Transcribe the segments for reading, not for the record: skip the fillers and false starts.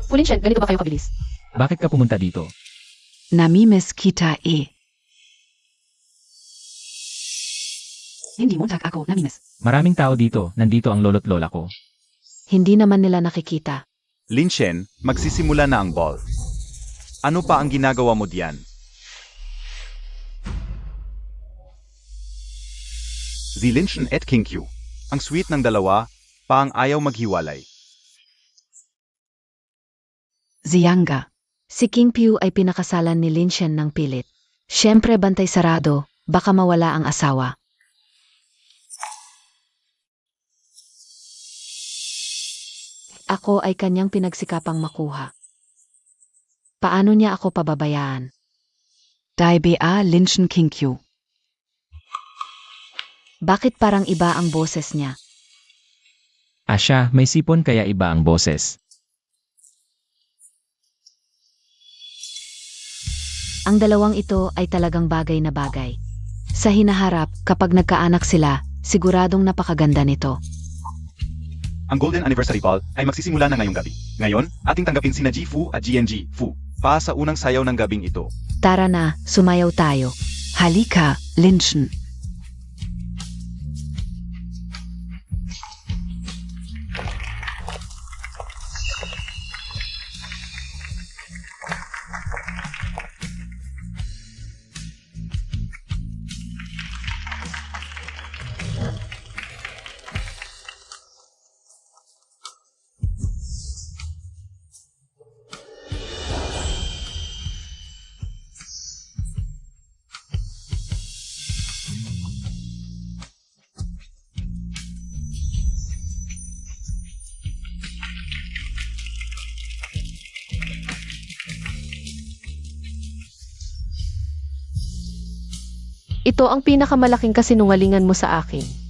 Fulinshen, ganito ba kayo kabilis? Bakit ka pumunta dito? Namimiss kita eh. Hindi mo ako, namimiss. Maraming tao dito, nandito ang lolo't lola ko. Hindi naman nila nakikita. Linshen, magsisimula na ang ball. Ano pa ang ginagawa mo diyan? Linshen at King Q. Ang sweet ng dalawa, paang ayaw maghiwalay. Ziyanga. Si King Piu ay pinakasalan ni Linshen ng pilit. Siyempre bantay sarado, baka mawala ang asawa. Ako ay kanyang pinagsikapang makuha. Paano niya ako pababayaan? Dai Linshen King Q. Bakit parang iba ang boses niya? Asya, may sipon kaya iba ang boses. Ang dalawang ito ay talagang bagay na bagay. Sa hinaharap, kapag nagkaanak sila, siguradong napakaganda nito. Ang Golden Anniversary Ball ay magsisimula na ngayong gabi. Ngayon, ating tanggapin sina Ji Fu at GNG Fu pa sa unang sayaw ng gabing ito. Tara na, sumayaw tayo. Halika, Linshen. Ito ang pinakamalaking kasinungalingan mo sa akin.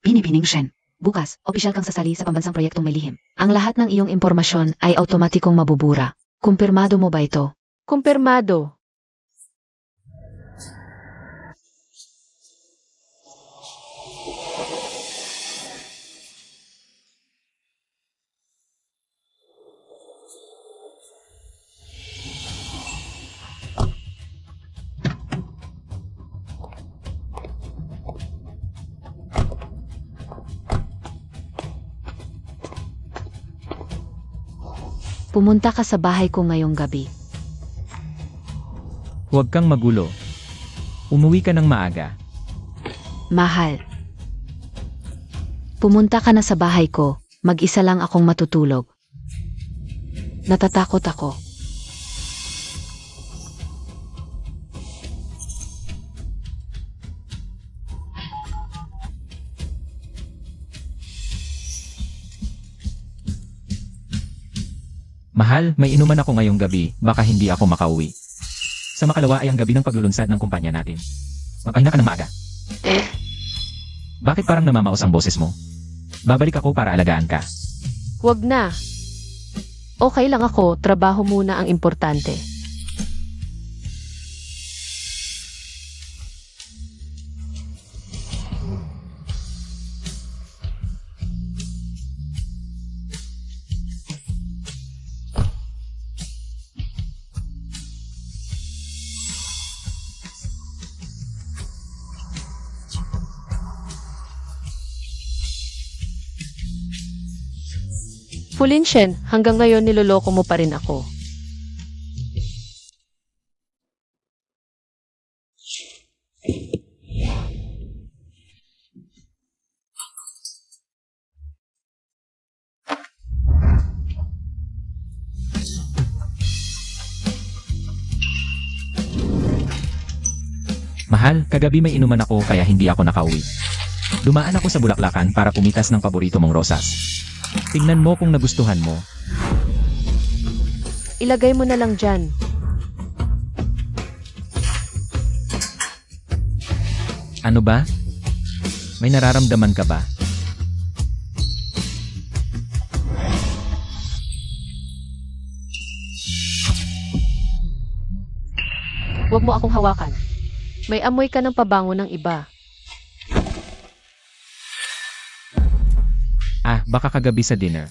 Binibining Shen. Bukas, opisyal kang sasali sa pambansang proyektong may lihim. Ang lahat ng iyong impormasyon ay automatikong mabubura. Kumpirmado mo ba ito? Kumpirmado. Pumunta ka sa bahay ko ngayong gabi. Huwag kang magulo. Umuwi ka ng maaga. Mahal. Pumunta ka na sa bahay ko, mag-isa lang akong matutulog. Natatakot ako. Mahal, may inuman ako ngayong gabi, baka hindi ako makauwi. Sa makalawa ay ang gabi ng paglulunsad ng kumpanya natin. Magpahinga ka ng maaga. Bakit parang namamaos ang boses mo? Babalik ako para alagaan ka. Huwag na. Okay lang ako, trabaho muna ang importante. Fulinshen, hanggang ngayon niloloko mo pa rin ako. Mahal, kagabi may inuman ako kaya hindi ako nakauwi. Dumaan ako sa Bulaklakan para pumitas ng paborito mong rosas. Tingnan mo kung nagustuhan mo. Ilagay mo na lang dyan. Ano ba? May nararamdaman ka ba? Huwag mo akong hawakan. May amoy ka ng pabango ng iba. Ah, baka kagabi sa dinner.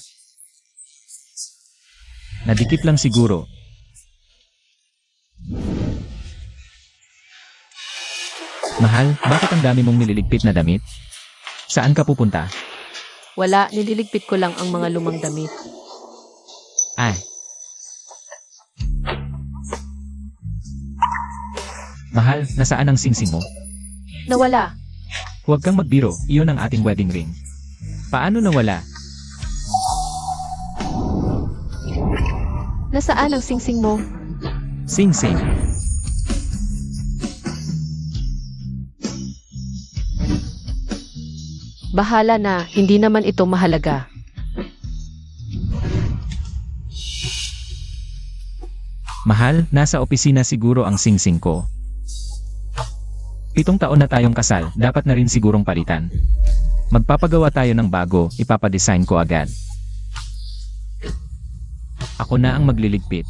Nadikit lang siguro. Mahal, bakit ang dami mong nililigpit na damit? Saan ka pupunta? Wala, nililigpit ko lang ang mga lumang damit. Ah. Mahal, nasaan ang singsing mo? Nawala. Huwag kang magbiro, iyon ang ating wedding ring. Paano nawala? Nasaan ang singsing mo? Singsing. Bahala na, hindi naman ito mahalaga. Mahal, nasa opisina siguro ang singsing ko. 7 taon na tayong kasal, dapat na rin sigurong palitan. Magpapagawa tayo ng bago, ipapadesign ko agad. Ako na ang magliligpit.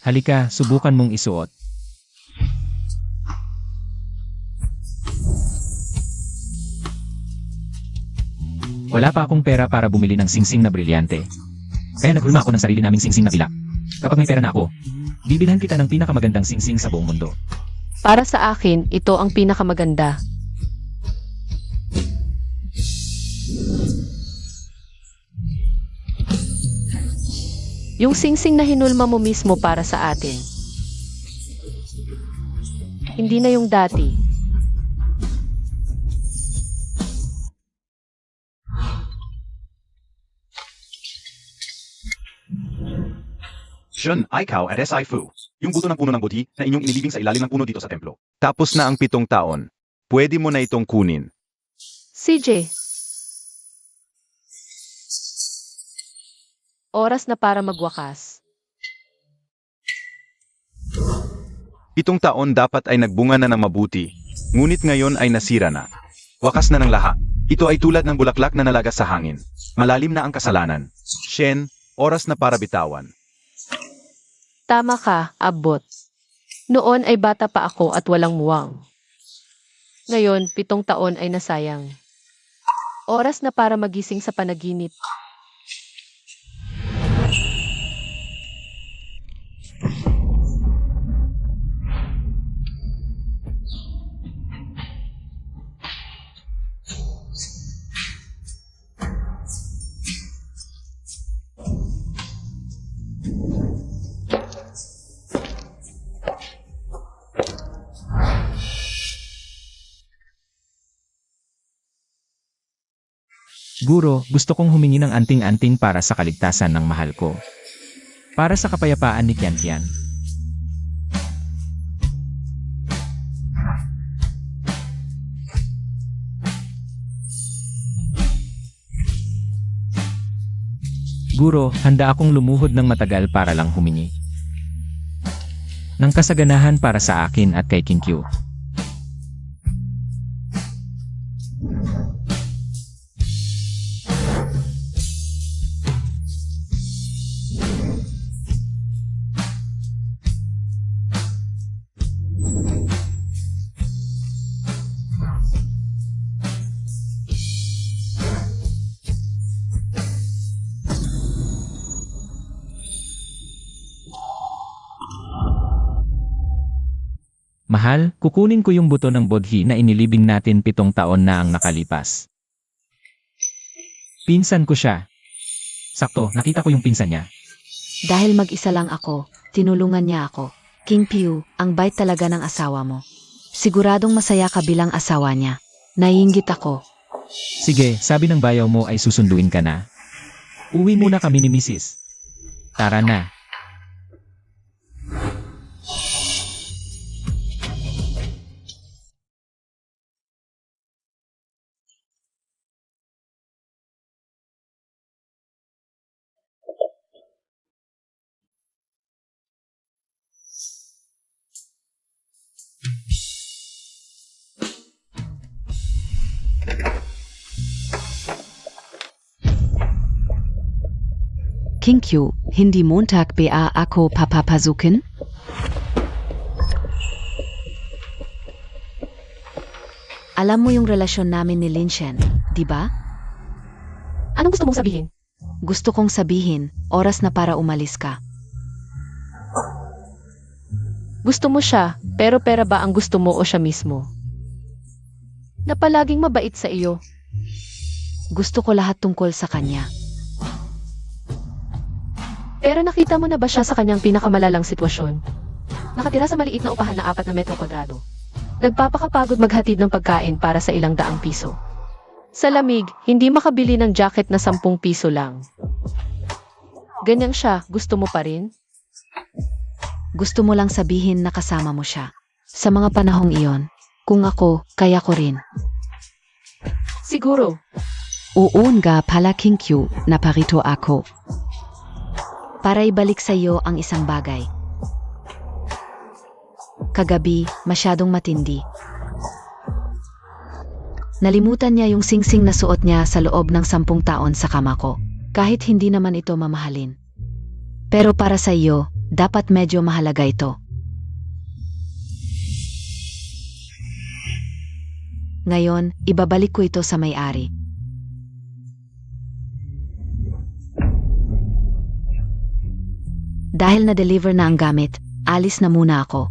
Halika, subukan mong isuot. Wala pa akong pera para bumili ng singsing na brilyante. Kaya naghulma ako ng sarili naming singsing na bila. Kapag may pera na ako, bibilhan kita ng pinakamagandang singsing sa buong mundo. Para sa akin, ito ang pinakamaganda. Yung singsing na hinulma mo mismo para sa atin. Hindi na yung dati. Shun, Ikaw at SI Fu. Yung buto ng puno ng budhi na inyong inilibing sa ilalim ng puno dito sa templo. Tapos na ang 7 taon. Pwede mo na itong kunin. CJ. Oras na para magwakas. 7 taon dapat ay nagbunga na ng mabuti. Ngunit ngayon ay nasira na. Wakas na ng lahat. Ito ay tulad ng bulaklak na nalagas sa hangin. Malalim na ang kasalanan. Shen, oras na para bitawan. Tama ka, abot. Noon ay bata pa ako at walang muwang. Ngayon, 7 taon ay nasayang. Oras na para magising sa panaginip. Guro, gusto kong humingi ng anting-anting para sa kaligtasan ng mahal ko. Para sa kapayapaan ni Kian. Guro, handa akong lumuhod ng matagal para lang humingi ng kasaganahan para sa akin at kay Kinkyu. Mahal, kukunin ko yung buto ng bodhi na inilibing natin 7 taon na ang nakalipas. Pinsan ko siya. Sakto, nakita ko yung pinsan niya. Dahil mag-isa lang ako, tinulungan niya ako. King Piu, ang bait talaga ng asawa mo. Siguradong masaya ka bilang asawa niya. Naiinggit ako. Sige, sabi ng bayaw mo ay susunduin ka na. Uwi muna kami ni Mrs. Tara na. King Q, hindi Montag ba ako papapasukin? Alam mo yung relasyon namin ni Lin Shen, di ba? Anong gusto mong sabihin? Gusto kong sabihin, oras na para umalis ka. Gusto mo siya, pero pera ba ang gusto mo o siya mismo? Na palaging mabait sa iyo. Gusto ko lahat tungkol sa kanya. Pero nakita mo na ba siya sa kanyang pinakamalalang sitwasyon? Nakatira sa maliit na upahan na 4 na metro kwadrado. Nagpapakapagod maghatid ng pagkain para sa ilang daang piso. Sa lamig, hindi makabili ng jacket na 10 piso lang. Ganyan siya, gusto mo pa rin? Gusto mo lang sabihin na kasama mo siya. Sa mga panahong iyon, kung ako, kaya ko rin. Siguro. Oo nga pala King Q, naparito ako. Para ibalik sa iyo ang isang bagay. Kagabi, masyadong matindi. Nalimutan niya yung singsing na suot niya sa loob ng 10 taon sa kama ko, kahit hindi naman ito mamahalin. Pero para sa iyo, dapat medyo mahalaga ito. Ngayon, ibabalik ko ito sa may-ari. Dahil na-deliver na ang gamit, alis na muna ako.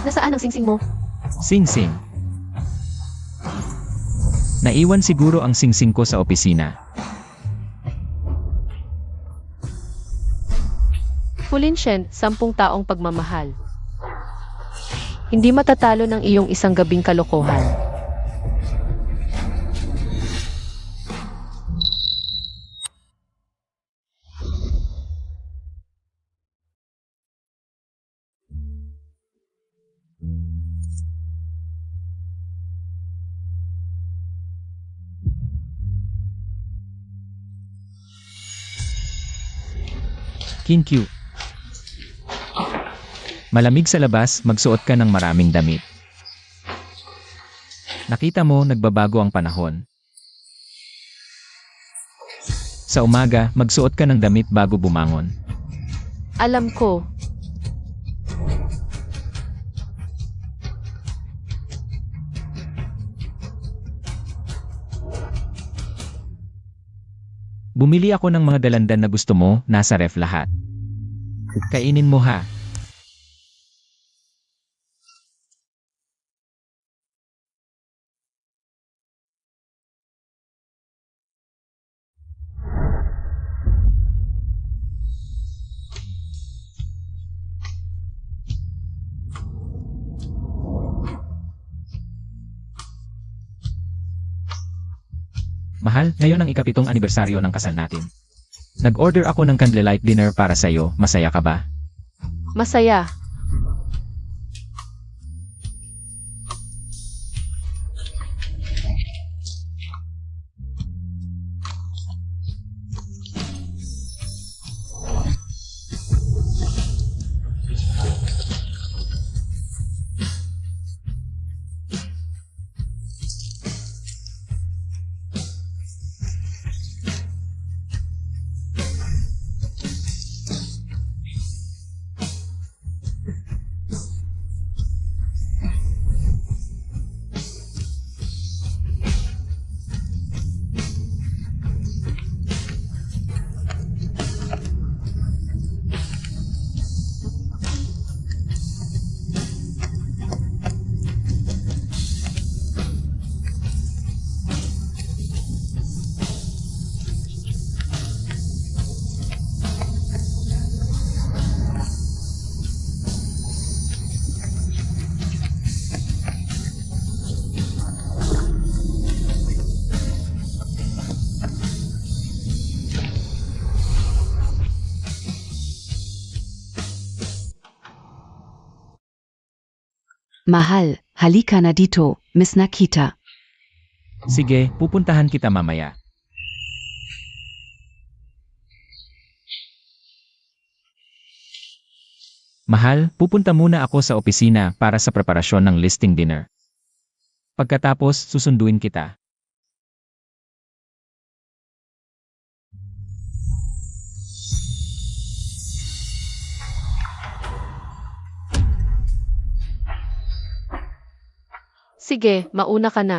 Nasaan ang singsing mo? Sing-sing. Naiwan siguro ang sing-sing ko sa opisina. Fulin Shen, 10 taong pagmamahal. Hindi matatalo ng iyong isang gabing kalokohan. King Q. Malamig sa labas, magsuot ka ng maraming damit. Nakita mo, nagbabago ang panahon. Sa umaga, magsuot ka ng damit bago bumangon. Alam ko. Bumili ako ng mga dalandan na gusto mo, nasa ref lahat. Kainin mo ha. Mahal, ngayon ang ika-7 anibersaryo ng kasal natin. Nag-order ako ng candlelight dinner para sa'yo, masaya ka ba? Masaya. Mahal, halika na dito, Miss Nakita. Sige, pupuntahan kita mamaya. Mahal, pupunta muna ako sa opisina para sa preparasyon ng listing dinner. Pagkatapos, susunduin kita. Sige, mauna ka na.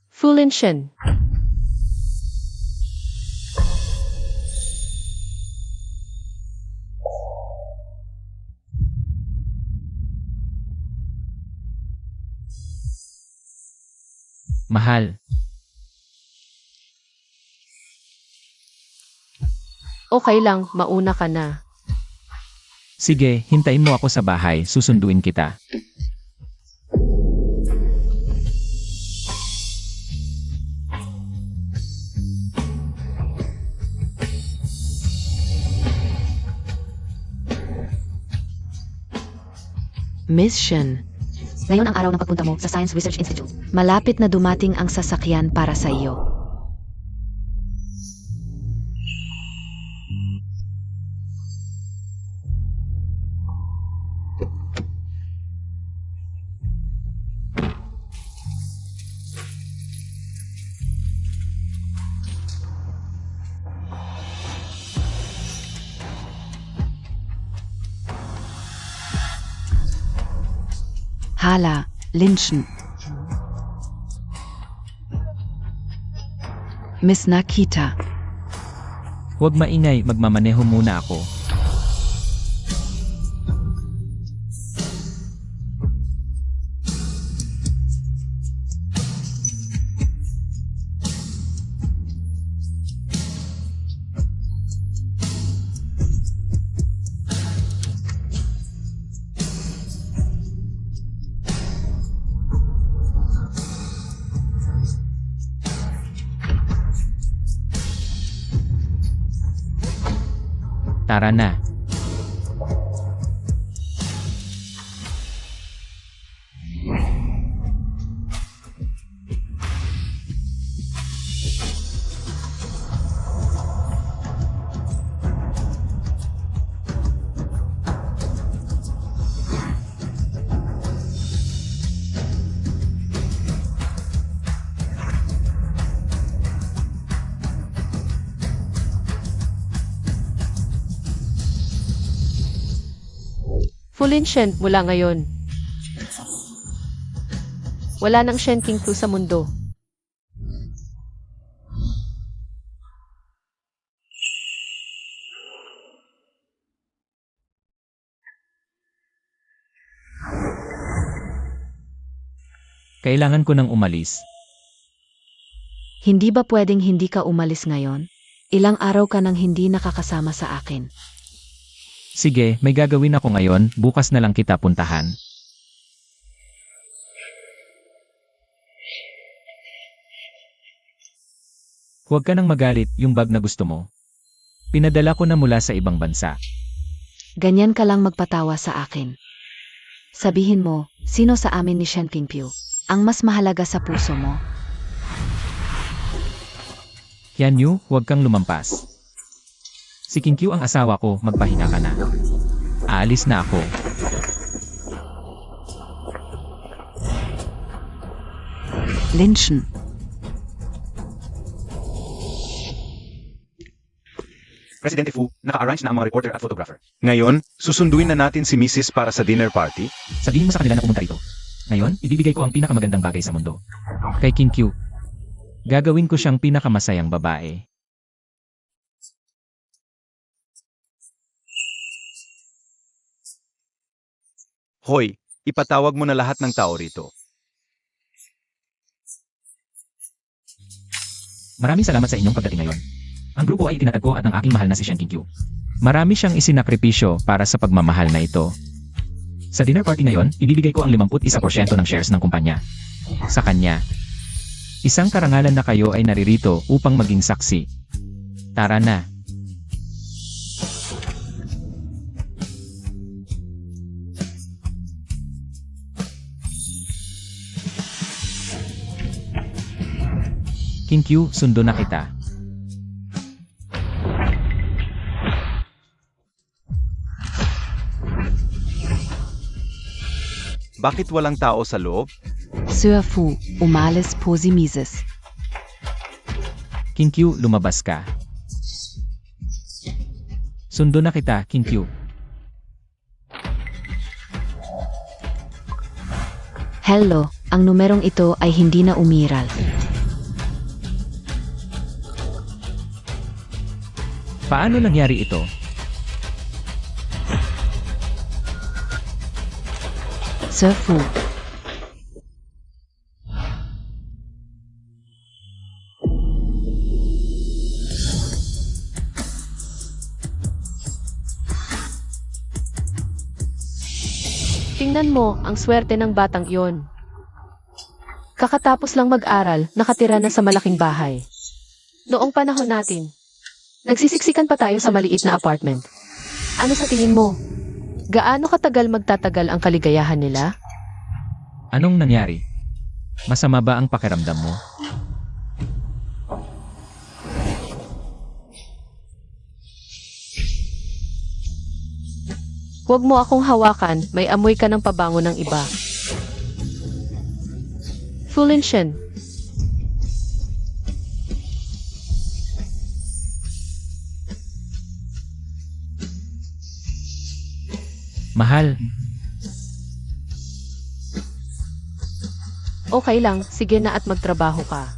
Fulinshen. Mahal, Okay lang, mauna ka na. sige, hintayin mo ako sa bahay, susunduin kita. Miss Shen, Ngayon ang araw ng pagpunta mo sa Science Research Institute. malapit na dumating ang sasakyan para sa iyo. Hala, Lynchen. Miss Nakita, Huwag maingay, magmamaneho muna ako. Tara na. Fulinshen mula ngayon. Wala nang Shen King 2 sa mundo. Kailangan ko nang umalis. hindi ba pwedeng hindi ka umalis ngayon? Ilang araw ka nang hindi nakakasama sa akin. Sige, may gagawin ako ngayon, bukas na lang kita puntahan. Huwag ka nang magalit, yung bag na gusto mo. Pinadala ko na mula sa ibang bansa. Ganyan ka lang magpatawa sa akin. Sabihin mo, sino sa amin ni Shen Pingpiu ang mas mahalaga sa puso mo? Yan Yu, huwag kang lumampas. Si Kinkyu ang asawa ko, magpahinga ka na. Aalis na ako. Lynchen, Presidente Fu, naka-arrange na ang mga reporter at photographer. Ngayon, susunduin na natin si Mrs. para sa dinner party. Sabihin mo sa kanila na pumunta rito. Ngayon, ibibigay ko ang pinakamagandang bagay sa mundo. Kay Kinkyu. Gagawin ko siyang pinakamasayang babae. Hoy, ipatawag mo na lahat ng tao rito. Maraming salamat sa inyong pagdating ngayon. Ang grupo ay itinatagpo at ang aking mahal na si Shen Kinkyu. Marami siyang isinakripisyo para sa pagmamahal na ito. Sa dinner party ngayon, ibibigay ko ang 51% ng shares ng kumpanya. Sa kanya. Isang karangalan na kayo ay naririto upang maging saksi. Tara na. King Q, sundo na kita. Bakit walang tao sa loob? Sir Fu, umalis po si Mrs. King Q, lumabas ka. Sundo na kita, King Q. Hello, ang numerong ito ay hindi na umiral. Paano nangyari ito? Sir Fu, Tingnan mo ang swerte ng batang iyon. Kakatapos lang mag-aral, nakatira na sa malaking bahay. Noong panahon natin, nagsisiksikan pa tayo sa maliit na apartment. Ano sa tingin mo? Gaano katagal magtatagal ang kaligayahan nila? Anong nangyari? Masama ba ang pakiramdam mo? Huwag mo akong hawakan, may amoy ka ng pabango ng iba. Fulinshen, Mahal, okay lang, sige na at magtrabaho ka.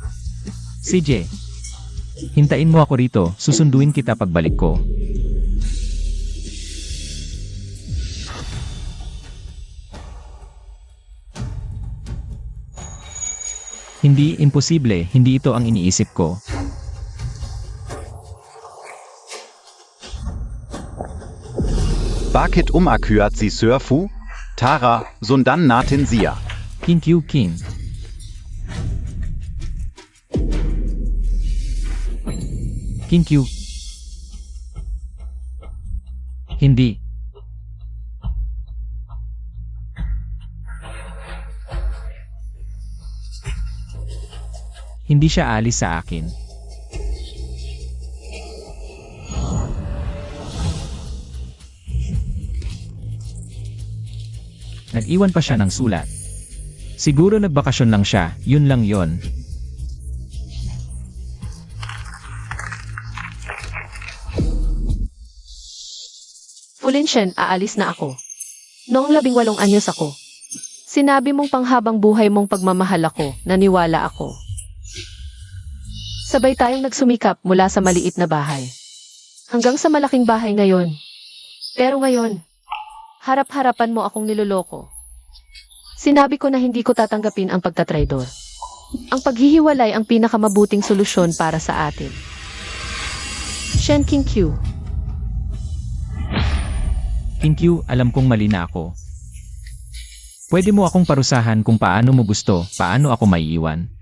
CJ. Hintayin mo ako rito, susunduin kita pagbalik ko. Hindi imposible, hindi ito ang iniisip ko. Bakit umakyat si Sir Fu? Tara, sundan natin siya. King Q King. King Q. Hindi. Hindi siya alis sa akin. Nag-iwan pa siya ng sulat. Siguro nagbakasyon lang siya, yun lang yon. Fulinshen, aalis na ako. Noong 18 anyos ako. Sinabi mong panghabang buhay mong pagmamahal ako, naniwala ako. Sabay tayong nagsumikap mula sa maliit na bahay. Hanggang sa malaking bahay ngayon. Pero ngayon, harap-harapan mo akong niloloko. Sinabi ko na hindi ko tatanggapin ang pagtatraidor. Ang paghihiwalay ang pinakamabuting solusyon para sa atin. Shen King Q. King Q, alam kong mali na ako. Pwede mo akong parusahan kung paano mo gusto, paano ako maiiwan.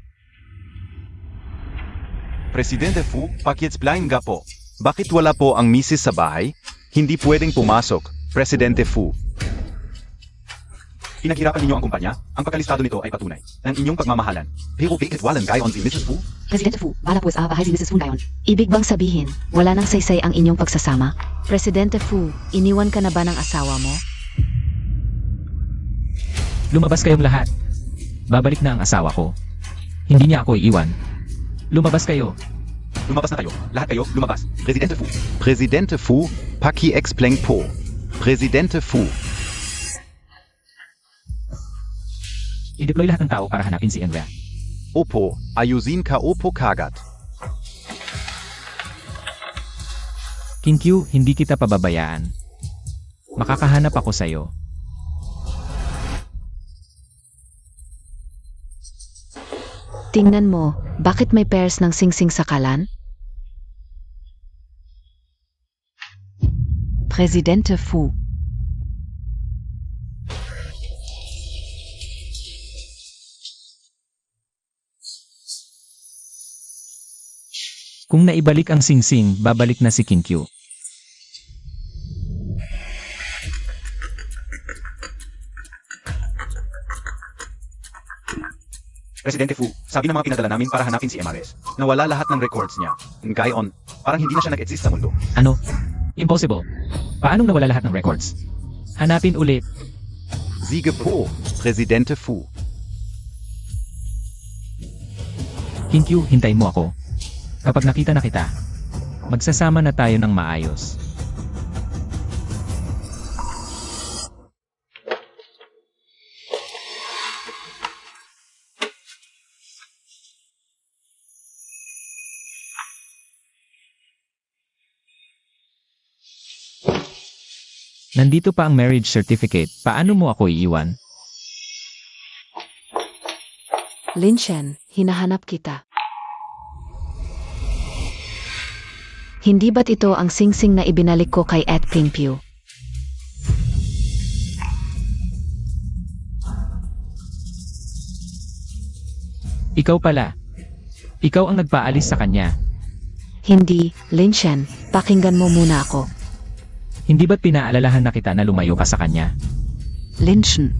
Presidente Fu, pakiexplain nga po. Bakit wala po ang misis sa bahay? Hindi pwedeng pumasok, Presidente Fu. Pinaghirapan ninyo ang kumpanya? Ang pagkalistado nito ay patunay ng inyong pagmamahalan. Pero bakit walang gayon si Mrs. Fu? Presidente Fu, bahala po sa bahay si Mrs. Fu ngayon. Ibig bang sabihin, wala nang saysay ang inyong pagsasama? Presidente Fu, iniwan ka na ba ng asawa mo? Lumabas kayong lahat. Babalik na ang asawa ko. Hindi niya ako iiwan. Lumabas kayo. Lumabas na kayo. Lahat kayo, lumabas. Presidente Fu. Presidente Fu, paki-explain po. Presidente Fu. I-deploy lahat ng tao para hanapin si Enria. Opo, ayusin ka opo kagat. King Q, hindi kita pababayaan. Makakahanap ako sa'yo. Tingnan mo, bakit may pairs ng singsing sa kalan? Presidente Fu. Kung naibalik ang singsing, babalik na si King Q. Presidente Fu, sabi ng mga pinadala namin para hanapin si MRS. Nawala lahat ng records niya. Ngayon, parang hindi na siya nag-exist sa mundo. Ano? Impossible. Paanong nawala lahat ng records? Hanapin ulit. Siege po, Presidente Fu. King Q, hintayin mo ako. Kapag nakita na kita, magsasama na tayo ng maayos. Nandito pa ang marriage certificate. Paano mo ako iiwan? Lin Shen, hinahanap kita. Hindi ba't ito ang singsing na ibinalik ko kay Ed Pingpew? Ikaw pala. Ikaw ang nagpaalis sa kanya. Hindi, Lin Shen, pakinggan mo muna ako. Hindi ba't pinaalalahan na kita na lumayo ka sa kanya? Lin Shen,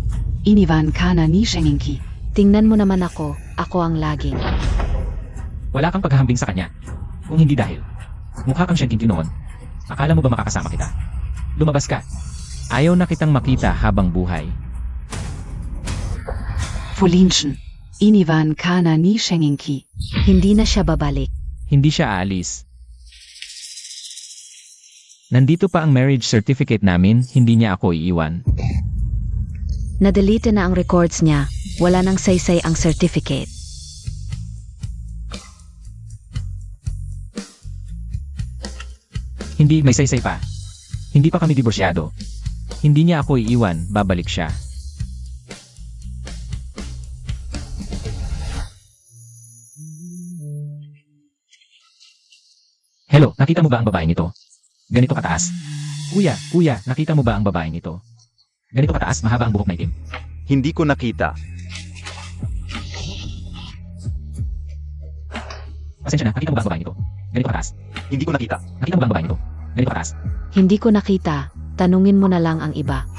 iniwan ka na ni Shenginki. Tingnan mo naman ako ang laging. Wala kang paghahambing sa kanya. Kung hindi dahil, mukha kang Shen King Q noon. Akala mo ba makakasama kita? Lumabas ka. Ayaw na kitang makita habang buhay. Fu Lin Shen, iniwan ka na ni Shenginki. Hindi na siya babalik. Hindi siya aalis. Nandito pa ang marriage certificate namin, hindi niya ako iiwan. Nadelete na ang records niya. Wala nang saysay ang certificate. Hindi, may saysay pa. Hindi pa kami diborsyado. Hindi niya ako iiwan, babalik siya. Hello, nakita mo ba ang babaeng ito? Ganito kataas. Kuya, nakita mo ba ang babaeng ito? Ganito kataas, mahaba ang buhok na itim. Hindi ko nakita. Pasensya na, nakita mo ba ang babaeng ito? Ganito kataas. Hindi ko nakita. Nakita mo ba ang babaeng ito? Ganito kataas. Hindi ko nakita. Tanungin mo na lang ang iba.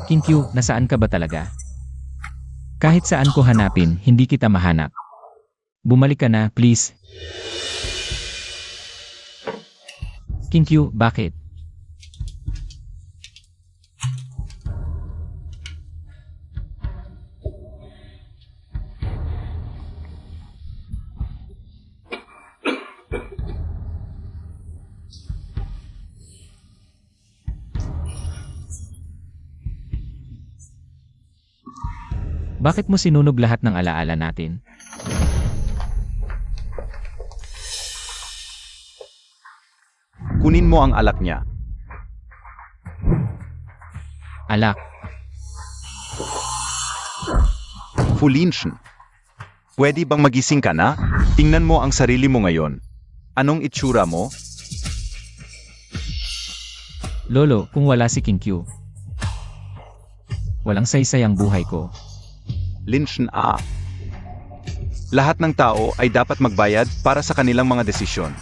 King Q, nasaan ka ba talaga? Kahit saan ko hanapin, hindi kita mahanap. Bumalik ka na, please. King Q, bakit? Bakit mo sinunog lahat ng alaala natin? Kunin mo ang alak niya. Alak. Fu Lin Shen. Pwede bang magising ka na? Tingnan mo ang sarili mo ngayon. Anong itsura mo? Lolo, kung wala si King Q, walang saysay ang buhay ko. Lin Shen A. Lahat ng tao ay dapat magbayad para sa kanilang mga desisyon.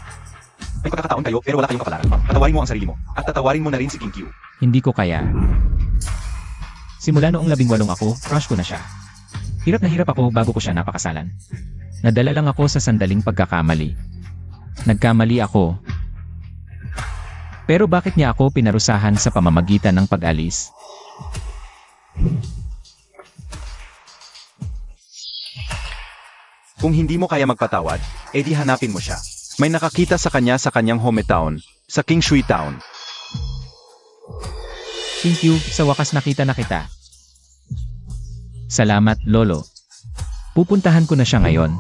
May pagkakataon kayo pero wala kayong kapalaran. Patawarin mo ang sarili mo. At tatawarin mo na rin si King Q. Hindi ko kaya. Simula noong 18 ako, crush ko na siya. Hirap na hirap ako bago ko siya napakasalan. Nadala lang ako sa sandaling pagkakamali. Nagkamali ako. Pero bakit niya ako pinarusahan sa pamamagitan ng pag-alis? Kung hindi mo kaya magpatawad, edi hanapin mo siya. May nakakita sa kanya sa kanyang hometown, sa King Shui Town. King Q, sa wakas nakita na kita. Salamat, Lolo. Pupuntahan ko na siya ngayon.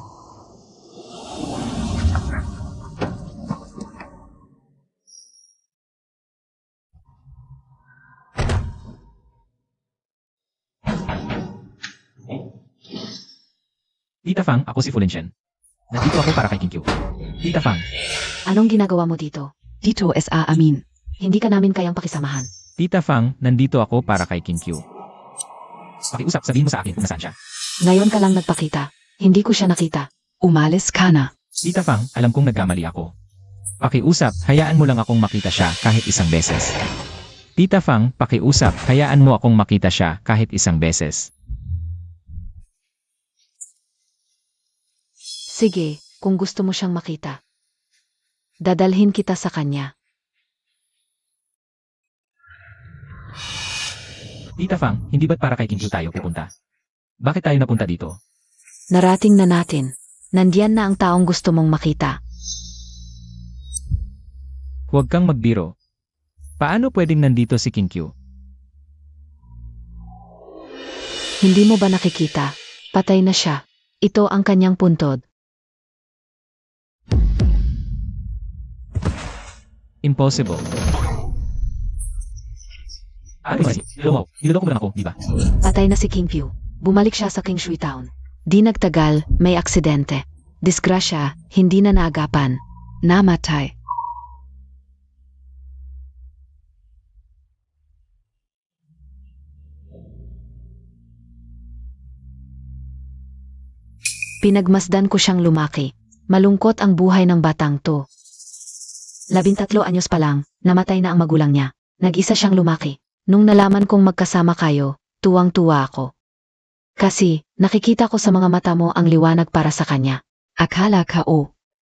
Tita Fang, ako si Fu Lin Shen. Nandito ako para kay Kinkyu. Tita Fang, Anong ginagawa mo dito? Dito sa amin. Hindi ka namin kayang pakisamahan. Tita Fang, nandito ako para kay Kinkyu. Pakiusap, sabihin mo sa akin kung nasaan siya. Ngayon ka lang nagpakita. Hindi ko siya nakita. Umalis ka na. Tita Fang, alam kong nagkamali ako. Pakiusap, hayaan mo lang akong makita siya kahit isang beses. Tita Fang, pakiusap, hayaan mo akong makita siya kahit isang beses. Sige, kung gusto mo siyang makita. Dadalhin kita sa kanya. Tita Fang, hindi ba't para kay Kinkyu tayo pupunta? Bakit tayo napunta dito? Narating na natin. Nandiyan na ang taong gusto mong makita. Huwag kang magbiro. Paano pwedeng nandito si Kinkyu? Hindi mo ba nakikita? Patay na siya. Ito ang kanyang puntod. Impossible. Niloloko mo lang ako, di ba? Patay na si Kinkyu. Bumalik siya sa King Shui Town. Di nagtagal, may aksidente. Disgrasya, hindi na naagapan. Namatay. Pinagmasdan ko siyang lumaki. Malungkot ang buhay ng batang to. 13 anyos pa lang, namatay na ang magulang niya. Nag-isa siyang lumaki. Nung nalaman kong magkasama kayo, tuwang-tuwa ako. Kasi, nakikita ko sa mga mata mo ang liwanag para sa kanya. Akala ka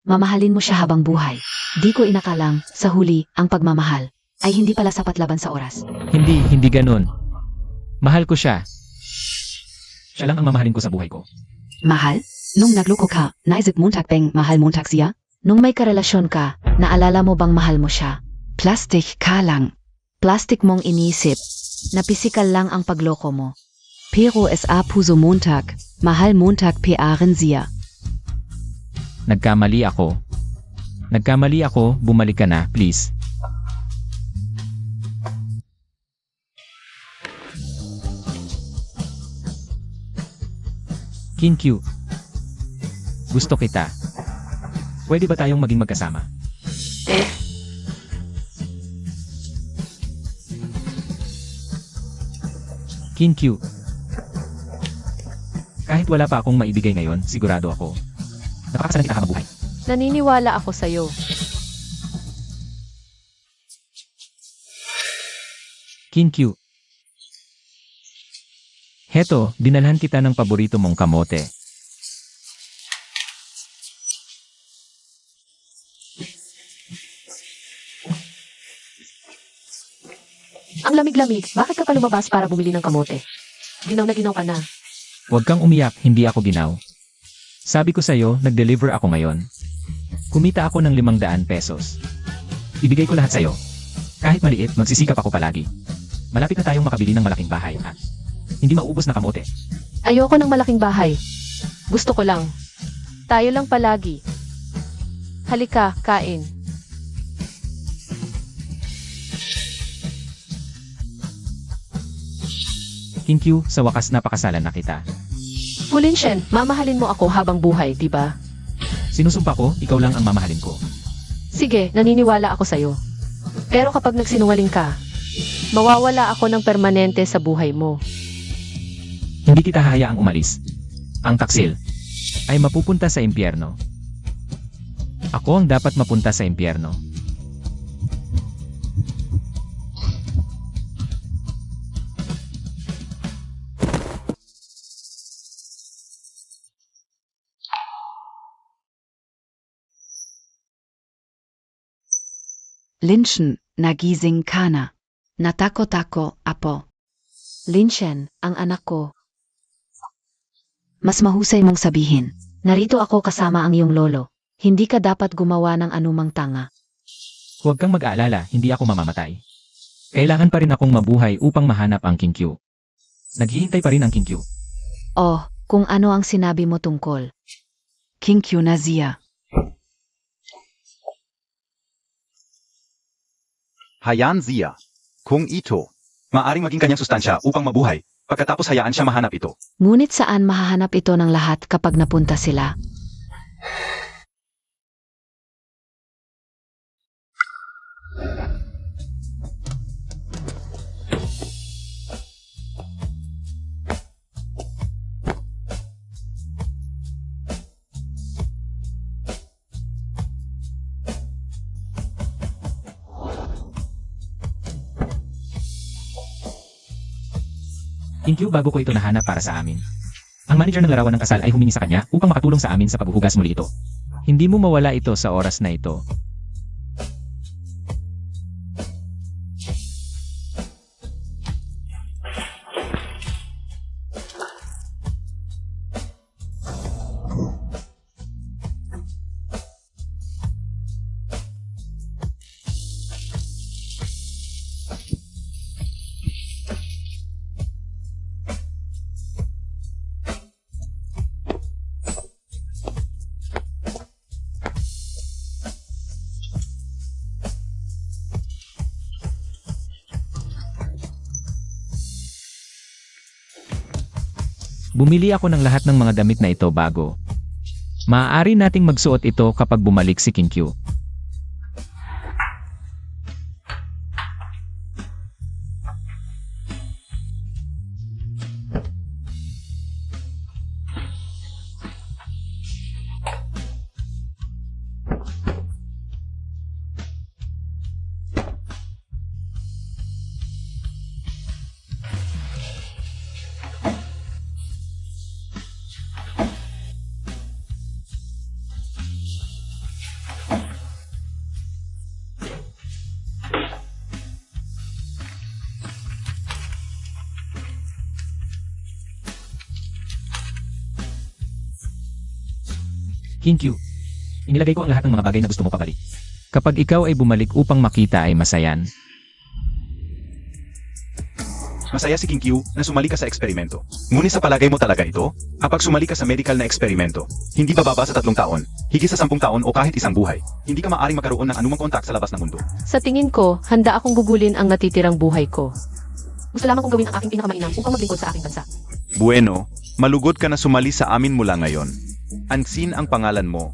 Mamahalin mo siya habang buhay. Di ko inakalang, sa huli, ang pagmamahal ay hindi pala sapat laban sa oras. Hindi ganun. Mahal ko siya. Siya lang ang mamahalin ko sa buhay ko. mahal? Nung nagloko ka, naisip Montag bang mahal Montag siya? Nung may karelasyon ka, naalala mo bang mahal mo siya? Plastik ka lang. Plastic mong inisip, na pisikal lang ang pagloko mo. Pero sa puso Montag, mahal Montag PRen siya. Nagkamali ako. Bumalik ka na, please. Kinkyu. Gusto kita. Pwede ba tayong maging magkasama? Kinkyu. Kahit wala pa akong maibigay ngayon, sigurado ako. Napakasalan kita habang buhay. Naniniwala ako sa'yo. Kinkyu. Heto, dinalhan kita ng paborito mong kamote. Ang lamig-lamig, bakit ka pa lumabas para bumili ng kamote? Ginaw na ginaw ka na. Huwag kang umiyak, hindi ako ginaw. Sabi ko sa'yo, nag-deliver ako ngayon. Kumita ako ng 500 pesos. Ibigay ko lahat sa'yo. Kahit maliit, magsisikap ako palagi. Malapit na tayong makabili ng malaking bahay at hindi mauubos na kamote. Ayoko ng malaking bahay. Gusto ko lang. Tayo lang palagi. Halika, kain. Kinkyu, sa wakas napakasalan na kita. Pulinshen, mamahalin mo ako habang buhay, di ba? Sinusumpa ko, ikaw lang ang mamahalin ko. Sige, naniniwala ako sa'yo. Pero kapag nagsinungaling ka, mawawala ako ng permanente sa buhay mo. Hindi kita hahayaang umalis. Ang taksil ay mapupunta sa impyerno. Ako ang dapat mapunta sa impyerno. Lynchen, nagising ka na. Natakot ako, apo. Linshen, ang anak ko. Mas mahusay mong sabihin. Narito ako kasama ang iyong lolo. Hindi ka dapat gumawa ng anumang tanga. Huwag kang mag-aalala, hindi ako mamamatay. Kailangan pa rin akong mabuhay upang mahanap ang Kinkyu. Naghihintay pa rin ang Kinkyu. Oh, kung ano ang sinabi mo tungkol. Kinkyu na siya. Hayaan siya. Kung ito, maaring maging kanyang sustansya upang mabuhay, pagkatapos hayaan siya mahanap ito. Ngunit saan mahahanap ito ng lahat kapag napunta sila? Thank you, bago ko ito nahanap para sa amin. Ang manager ng larawan ng kasal ay humingi sa kanya upang makatulong sa amin sa paghuhugas muli ito. Hindi mo mawala ito sa oras na ito. Bumili ako ng lahat ng mga damit na ito bago. Maaari nating magsuot ito kapag bumalik si Kinkyu. Kinkyu, inilagay ko ang lahat ng mga bagay na gusto mo pabalik. Kapag ikaw ay bumalik upang makita ay masayan. Masaya si Kinkyu na sumali ka sa eksperimento. Ngunit sa palagay mo talaga ito? Kapag sumali ka sa medical na eksperimento, hindi bababa sa 3 taon, higit sa 10 taon o kahit isang buhay, hindi ka maaring magkaroon ng anumang kontak sa labas ng mundo. Sa tingin ko, handa akong gugulin ang natitirang buhay ko. Gusto lamang kong gawin ang aking pinakamainam upang maglingkod sa aking bansa. Bueno, malugod ka na sumali sa amin mula ngayon. Ansin ang pangalan mo.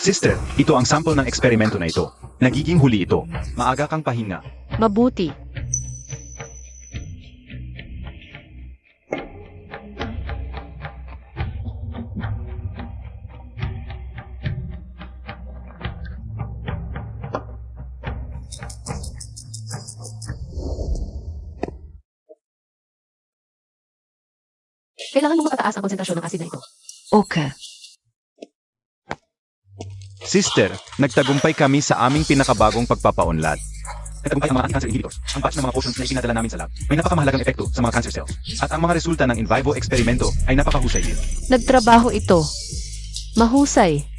Sister, ito ang sample ng eksperimento na ito. Nagiging huli ito. Maaga kang pahinga. Mabuti. Kailangan mong mapataas ang konsentrasyon ng asid na ito. Okay. Sister, nagtagumpay kami sa aming pinakabagong pagpapaunlad. Nagtagumpay ang mga anti-cancer inhibitors, ang batch ng mga potions na ipinadala namin sa lab. May napakamahalagang epekto sa mga cancer cells. At ang mga resulta ng in vivo eksperimento ay napakahusay din. Nagtrabaho ito. Mahusay.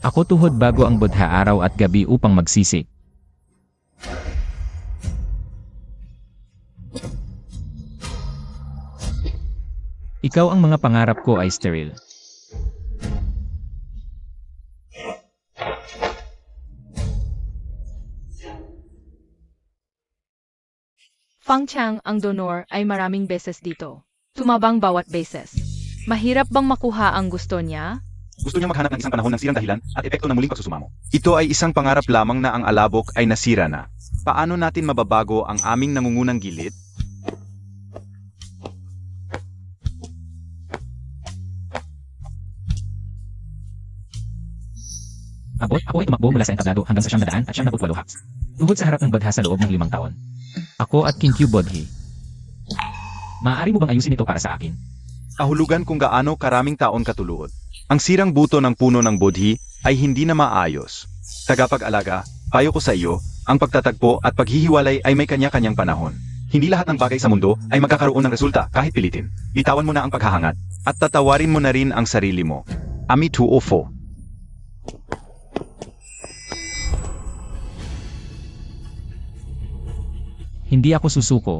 Ako tuhod bago ang Buddha araw at gabi upang magsisik. Ikaw ang mga pangarap ko ay sterile. Fang Chang ang donor ay maraming beses dito. Tumabang bawat beses. Mahirap bang makuha ang gusto niya? Gusto niya maghanap ng isang panahon ng sirang dahilan at epekto ng muling pagsusumamo. Ito ay isang pangarap lamang na ang alabok ay nasira na. Paano natin mababago ang aming nangungunang gilid? Abot, ako ay tumakbo mula sa entablado hanggang sa 998 hacks. Tuhod sa harap ng badha sa loob ng 5 taon. Ako at King Q Bodhi. Maaari mo bang ayusin ito para sa akin? Kahulugan kung gaano karaming taon katuluod. Ang sirang buto ng puno ng bodhi ay hindi na maayos. Tagapag-alaga, payo ko sa iyo, ang pagtatagpo at paghihiwalay ay may kanya-kanyang panahon. Hindi lahat ng bagay sa mundo ay magkakaroon ng resulta kahit pilitin. Bitawan mo na ang paghahangad at tatawarin mo na rin ang sarili mo. Ami 204. Hindi ako susuko.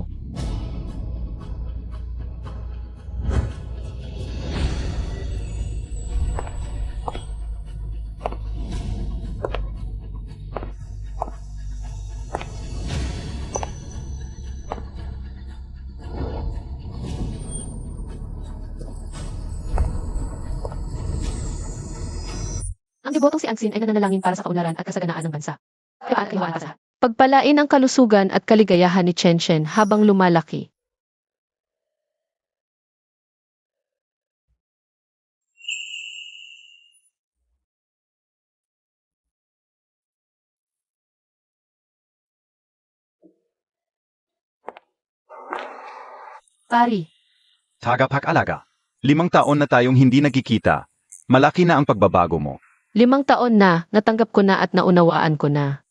Ang debotong si Angsin ay nananalangin para sa kaunlaran at kasaganaan ng bansa. Kaiwaan ka sa pagpalain ang kalusugan at kaligayahan ni Chen Chen habang lumalaki. Pari, Tagapag-alaga. 5 taon na tayong hindi nagkikita. Malaki na ang pagbabago mo. 5 taon na, natanggap ko na at naunawaan ko na.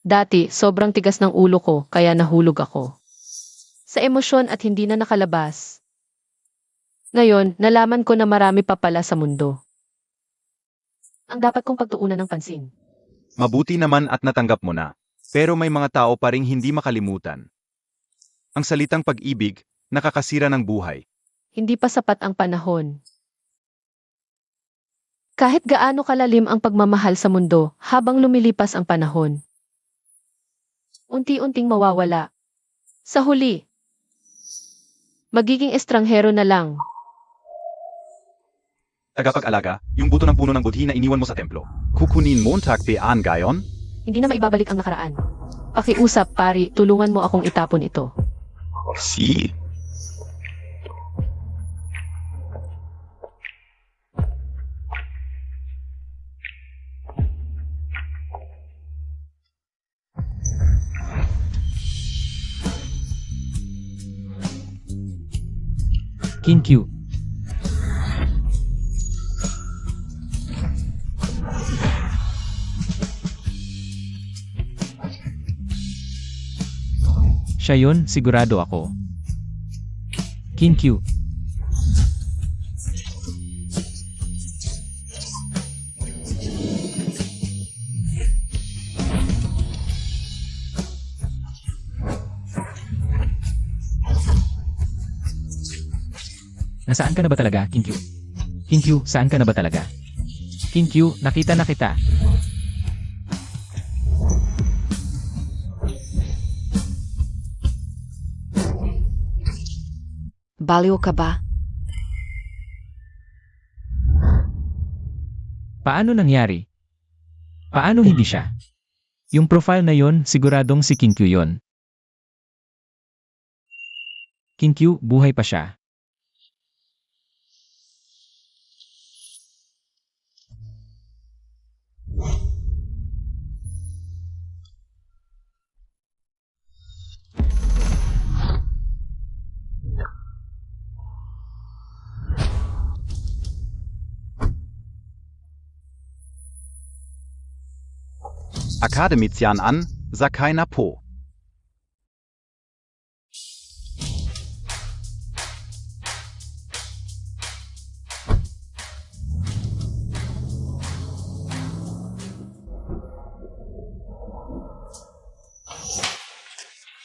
Dati, sobrang tigas ng ulo ko, kaya nahulog ako. Sa emosyon at hindi na nakalabas. Ngayon, nalaman ko na marami pa pala sa mundo. Ang dapat kong pagtuunan ng pansin. Mabuti naman at natanggap mo na. Pero may mga tao pa ring hindi makalimutan. Ang salitang pag-ibig, nakakasira ng buhay. Hindi pa sapat ang panahon. Kahit gaano kalalim ang pagmamahal sa mundo habang lumilipas ang panahon. Unti-unting mawawala. Sa huli, magiging estranghero na lang. Tagapag-alaga, yung buto ng puno ng budhi na iniwan mo sa templo. Kukunin Montag Pean gayon? Hindi na maibabalik ang nakaraan. Pakiusap, pari, tulungan mo akong itapon ito. Si. King Q. Siya yun, sigurado ako. King Q. Nasaan ka na ba talaga, King Q? King Q, saan ka na ba talaga? King Q, nakita na kita. Baliw ka ba? Paano nangyari? Paano hindi siya? Yung profile na yon, siguradong si King Q yon. King Q, buhay pa siya. Akademitian an, Sakai na po.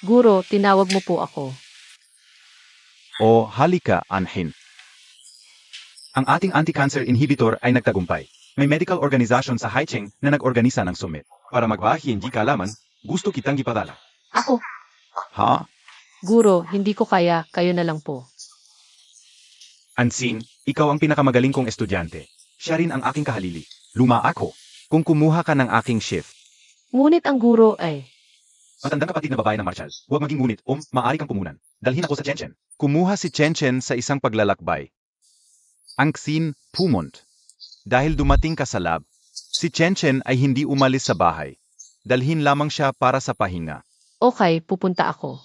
Guro, tinawag mo po ako. O halika, Anhin. Ang ating anti-cancer inhibitor ay nagtagumpay. May medical organization sa Haicheng na nag-organisa ng summit. Para magbahi hindi kaalaman, gusto kitang ipadala. Ako. Ha? Guro, hindi ko kaya, kayo na lang po. Ansin, ikaw ang pinakamagaling kong estudyante. Siya rin ang aking kahalili. Luma ako. Kung kumuha ka ng aking shift. Ngunit ang guro ay, Matandang kapatid na babae ng Marshal. Huwag maging ngunit, maaari kang pumunan. Dalhin ako sa Chen Chen. Kumuha si Chen Chen sa isang paglalakbay. Angsin, Pumont. Dahil dumating ka sa lab, si Chen Chen ay hindi umalis sa bahay. Dalhin lamang siya para sa pahinga. Okay, pupunta ako.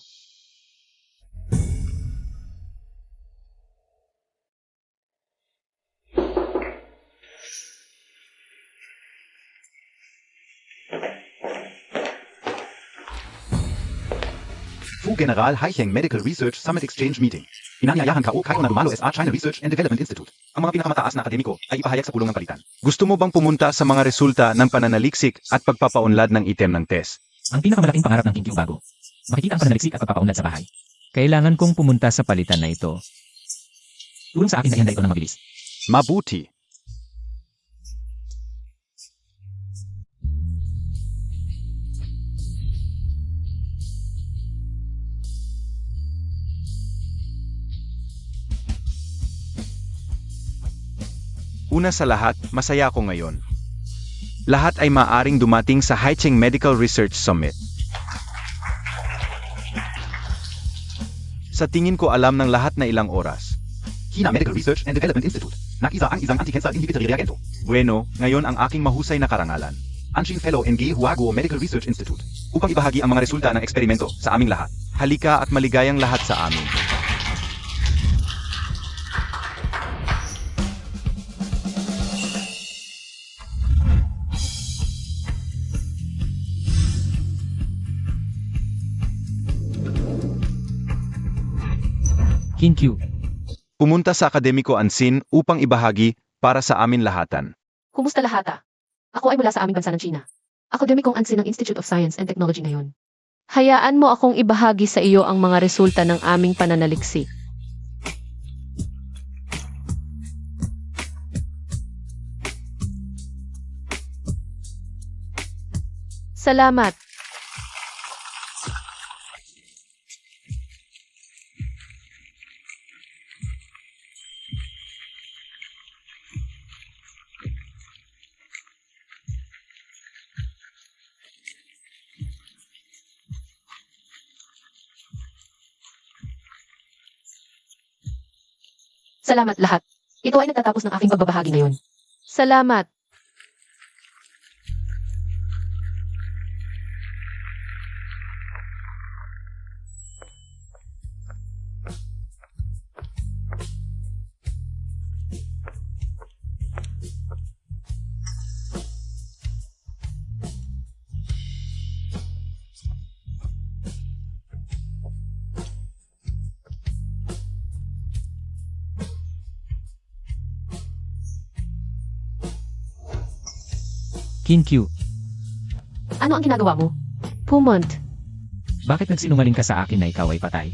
Fu General Haicheng Medical Research Summit Exchange Meeting. Inanyayahan ka o kayo na dumalo SA China Research and Development Institute. Ang mga pinakamataas na akademiko ay ipahayag sa pulong ng palitan. Gusto mo bang pumunta sa mga resulta ng pananaliksik at pagpapaunlad ng item ng test? Ang pinakamalaking pangarap ng King Q bago. Makikita ang pananaliksik at pagpapaunlad sa bahay. Kailangan kong pumunta sa palitan na ito. Tulong sa akin na ihanda ito ng mabilis. Mabuti. Una sa lahat, masaya ako ngayon. Lahat ay maaring dumating sa Haicheng Medical Research Summit. Sa tingin ko alam ng lahat na ilang oras. China Medical Research and Development Institute. Nakisa ang isang anti-cancer inhibitor reagento. Bueno, ngayon ang aking mahusay na karangalan. Anshin Fellow NG Huaguo Medical Research Institute. Upang ibahagi ang mga resulta ng eksperimento sa aming lahat. Halika at maligayang lahat sa amin. King Q. Pumunta sa Akademiko Ansin upang ibahagi para sa amin lahatan. Kumusta lahata? Ako ay mula sa aming bansa ng China. Akademikong ansin ng Institute of Science and Technology ngayon. Hayaan mo akong ibahagi sa iyo ang mga resulta ng aming pananaliksik. Salamat. Salamat lahat. Ito ay natatapos ng aking pagbabahagi ngayon. Salamat. King Q. Ano ang ginagawa mo? Pumont. Bakit nagsinungaling ka sa akin na ikaw ay patay?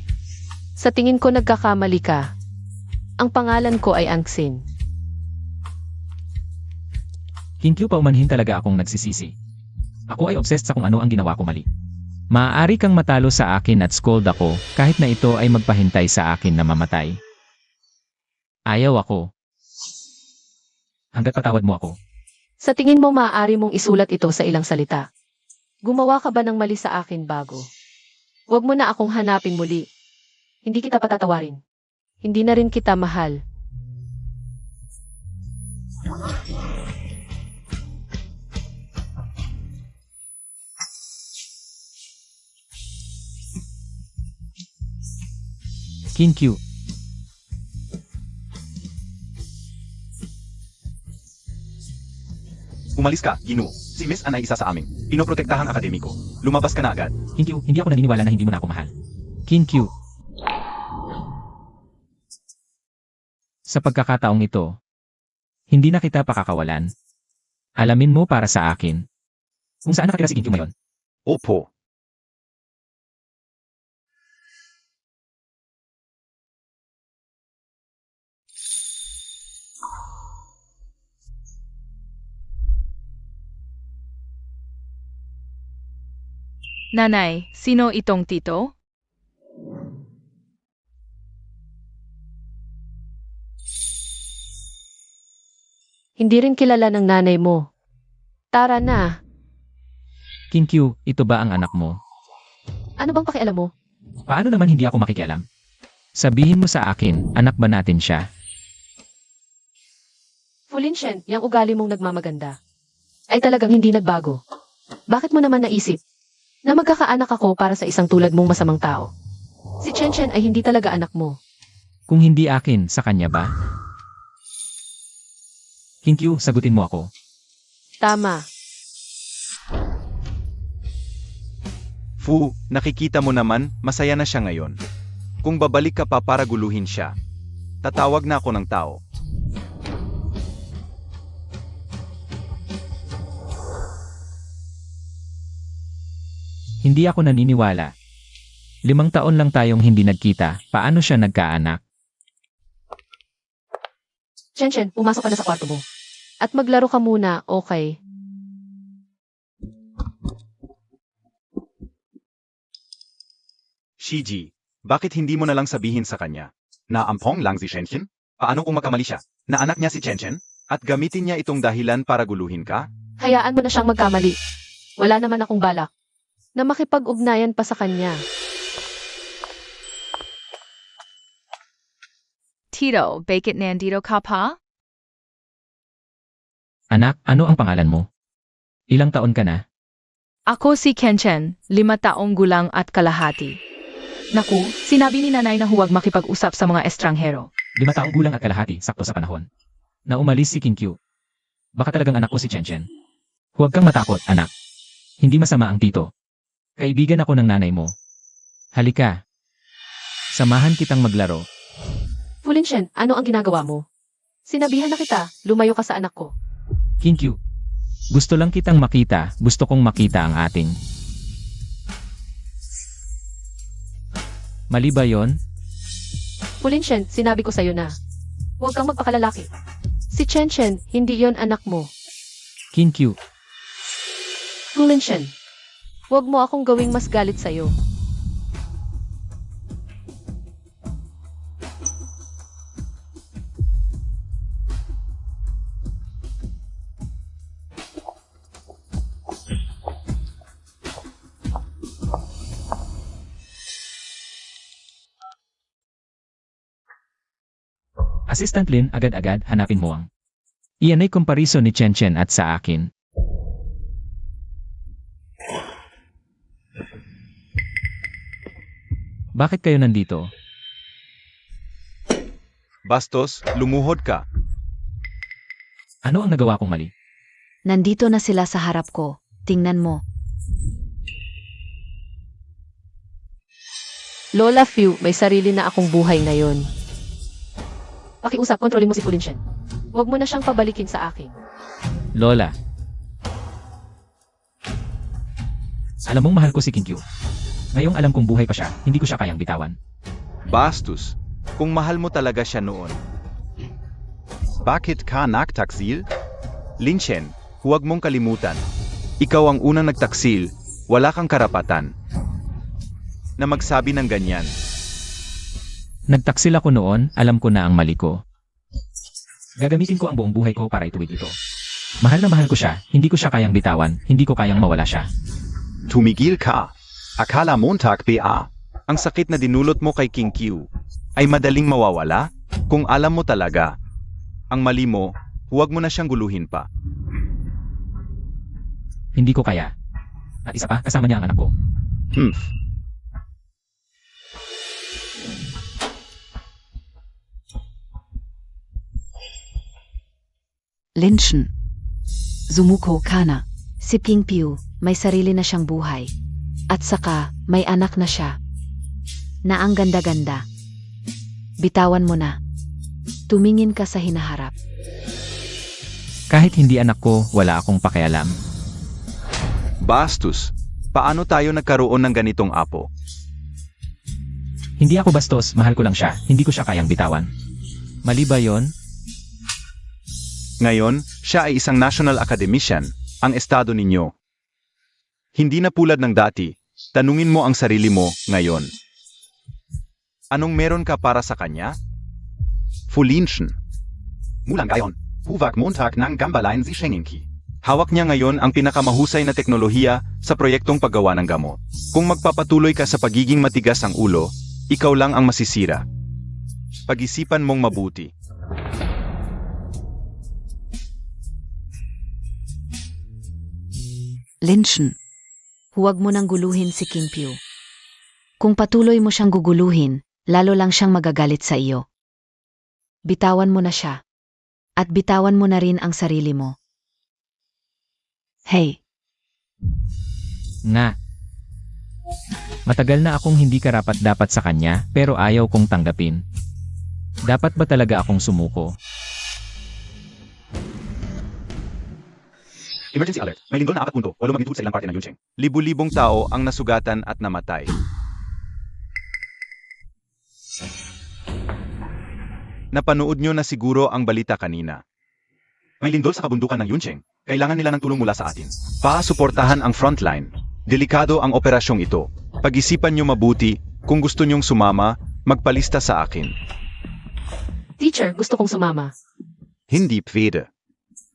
Sa tingin ko nagkakamali ka. Ang pangalan ko ay Angsin. King Q, paumanhin talaga akong nagsisisi. Ako ay obsessed sa kung ano ang ginawa ko mali. Maaari kang matalo sa akin at scold ako kahit na ito ay magpahintay sa akin na mamatay. Ayaw ako. Hanggat patawad mo ako. Sa tingin mo maaari mong isulat ito sa ilang salita. Gumawa ka ba ng mali sa akin bago? Huwag mo na akong hanapin muli. Hindi kita patatawarin. Hindi na rin kita mahal. King Q. Umalis ka, Ginoo. Si Miss Ann ay isa sa amin. Pinoprotektahang akademiko. Lumabas ka na agad. King Q, hindi ako naniniwala na hindi mo na ako mahal. King Q. Sa pagkakataong ito, hindi na kita pakakawalan. Alamin mo para sa akin. Kung saan nakatira si King Q ngayon. Opo. Nanay, sino itong tito? Hindi rin kilala ng nanay mo. Tara na. King Q, ito ba ang anak mo? Ano bang pakialam mo? Paano naman hindi ako makikialam? Sabihin mo sa akin, anak ba natin siya? Fulinshen, yung ugali mong nagmamaganda ay talagang hindi nagbago. Bakit mo naman naisip na magkakaanak ako para sa isang tulad mong masamang tao? Si Chen ay hindi talaga anak mo. Kung hindi akin, sa kanya ba? Kinkyu, sagutin mo ako. Tama. Fu, nakikita mo naman, masaya na siya ngayon. Kung babalik ka pa para guluhin siya, tatawag na ako ng tao. Hindi ako naniniwala. 5 taon lang tayong hindi nagkita, paano siya nagkaanak? Chen, pumasok ka na sa kwarto mo. At maglaro ka muna, okay? Shiji, bakit hindi mo na lang sabihin sa kanya na ampong lang si Shenchen? Paano kung magkamali siya na anak niya si Shenchen at gamitin niya itong dahilan para guluhin ka? Hayaan mo na siyang magkamali. Wala naman akong balak na makipag-ugnayan pa sa kanya. Tito, bakit nandito ka pa? Anak, ano ang pangalan mo? Ilang taon ka na? Ako si Kenchen, 5 taong gulang at kalahati. Naku, sinabi ni nanay na huwag makipag-usap sa mga estranghero. 5 taong gulang at kalahati, sakto sa panahon. Na umalis si Kinkyu. Baka talagang anak ko si Chen. Huwag kang matakot, anak. Hindi masama ang tito. Kaibigan ako ng nanay mo. Halika. Samahan kitang maglaro. Fulinshen, ano ang ginagawa mo? Sinabihan na kita, lumayo ka sa anak ko. Kinkyu. Gusto lang kitang makita, gusto kong makita ang ating. Mali ba yon? Fulinshen, sinabi ko sa'yo na. Huwag kang magpakalalaki. Si Chen, hindi yon anak mo. Kinkyu. Fulinshen, huwag mo akong gawing mas galit sa'yo. Assistant Lin, agad-agad hanapin mo ang. Iyan ay komparison ni Chen at sa akin. Bakit kayo nandito? Bastos, lumuhod ka. Ano ang nagawa kong mali? Nandito na sila sa harap ko. Tingnan mo. Lola Few, may sarili na akong buhay ngayon. Pakiusap, kontrolin mo si Fulinshen. Huwag mo na siyang pabalikin sa akin. Lola. Alam mong mahal ko si Kinkyu. Ngayong alam kong buhay pa siya, hindi ko siya kayang bitawan. Bastos, kung mahal mo talaga siya noon. Bakit ka nagtaksil? Linshen, huwag mong kalimutan. Ikaw ang unang nagtaksil, wala kang karapatan na magsabi ng ganyan. Nagtaksil ako noon, alam ko na ang mali ko. Gagamitin ko ang buong buhay ko para ituwid ito. Mahal na mahal ko siya, hindi ko siya kayang bitawan, hindi ko kayang mawala siya. Tumigil ka. Akala Montag PA, ang sakit na dinulot mo kay Kinkyu ay madaling mawawala? Kung alam mo talaga ang mali mo, huwag mo na siyang guluhin pa. Hindi ko kaya. At isa pa, kasama niya ang anak ko. Linshen. Sumuko Kana. Si Kinkyu, may sarili na siyang buhay. At saka, may anak na siya. Na ang ganda-ganda. Bitawan mo na. Tumingin ka sa hinaharap. Kahit hindi anak ko, wala akong pakialam. Bastos, paano tayo nagkaroon ng ganitong apo? Hindi ako bastos, mahal ko lang siya, hindi ko siya kayang bitawan. Mali ba yon? Ngayon, siya ay isang national academician, ang estado ninyo. Hindi na pulad ng dati, tanungin mo ang sarili mo ngayon. Anong meron ka para sa kanya? Fulinshen. Mulang gayon, huwag Montag ng gambalain si Shenginki. Hawak niya ngayon ang pinakamahusay na teknolohiya sa proyektong paggawa ng gamot. Kung magpapatuloy ka sa pagiging matigas ang ulo, ikaw lang ang masisira. Pag-isipan mong mabuti. lynchen. Huwag mo nang guluhin si King Pew. Kung patuloy mo siyang guguluhin, lalo lang siyang magagalit sa iyo. Bitawan mo na siya. At bitawan mo na rin ang sarili mo. Hey, Nga. Matagal na akong hindi karapat-dapat sa kanya, pero ayaw kong tanggapin. Dapat ba talaga akong sumuko? Emergency alert. May lindol na 4.8 magnitude sa ilang parte ng Yuncheng. Libu-libong tao ang nasugatan at namatay. Napanood nyo na siguro ang balita kanina. May lindol sa kabundukan ng Yuncheng. Kailangan nila ng tulong mula sa atin. Suportahan ang frontline. Delikado ang operasyong ito. Pag-isipan nyo mabuti, kung gusto nyong sumama, magpalista sa akin. Teacher, gusto kong sumama. Hindi pwede.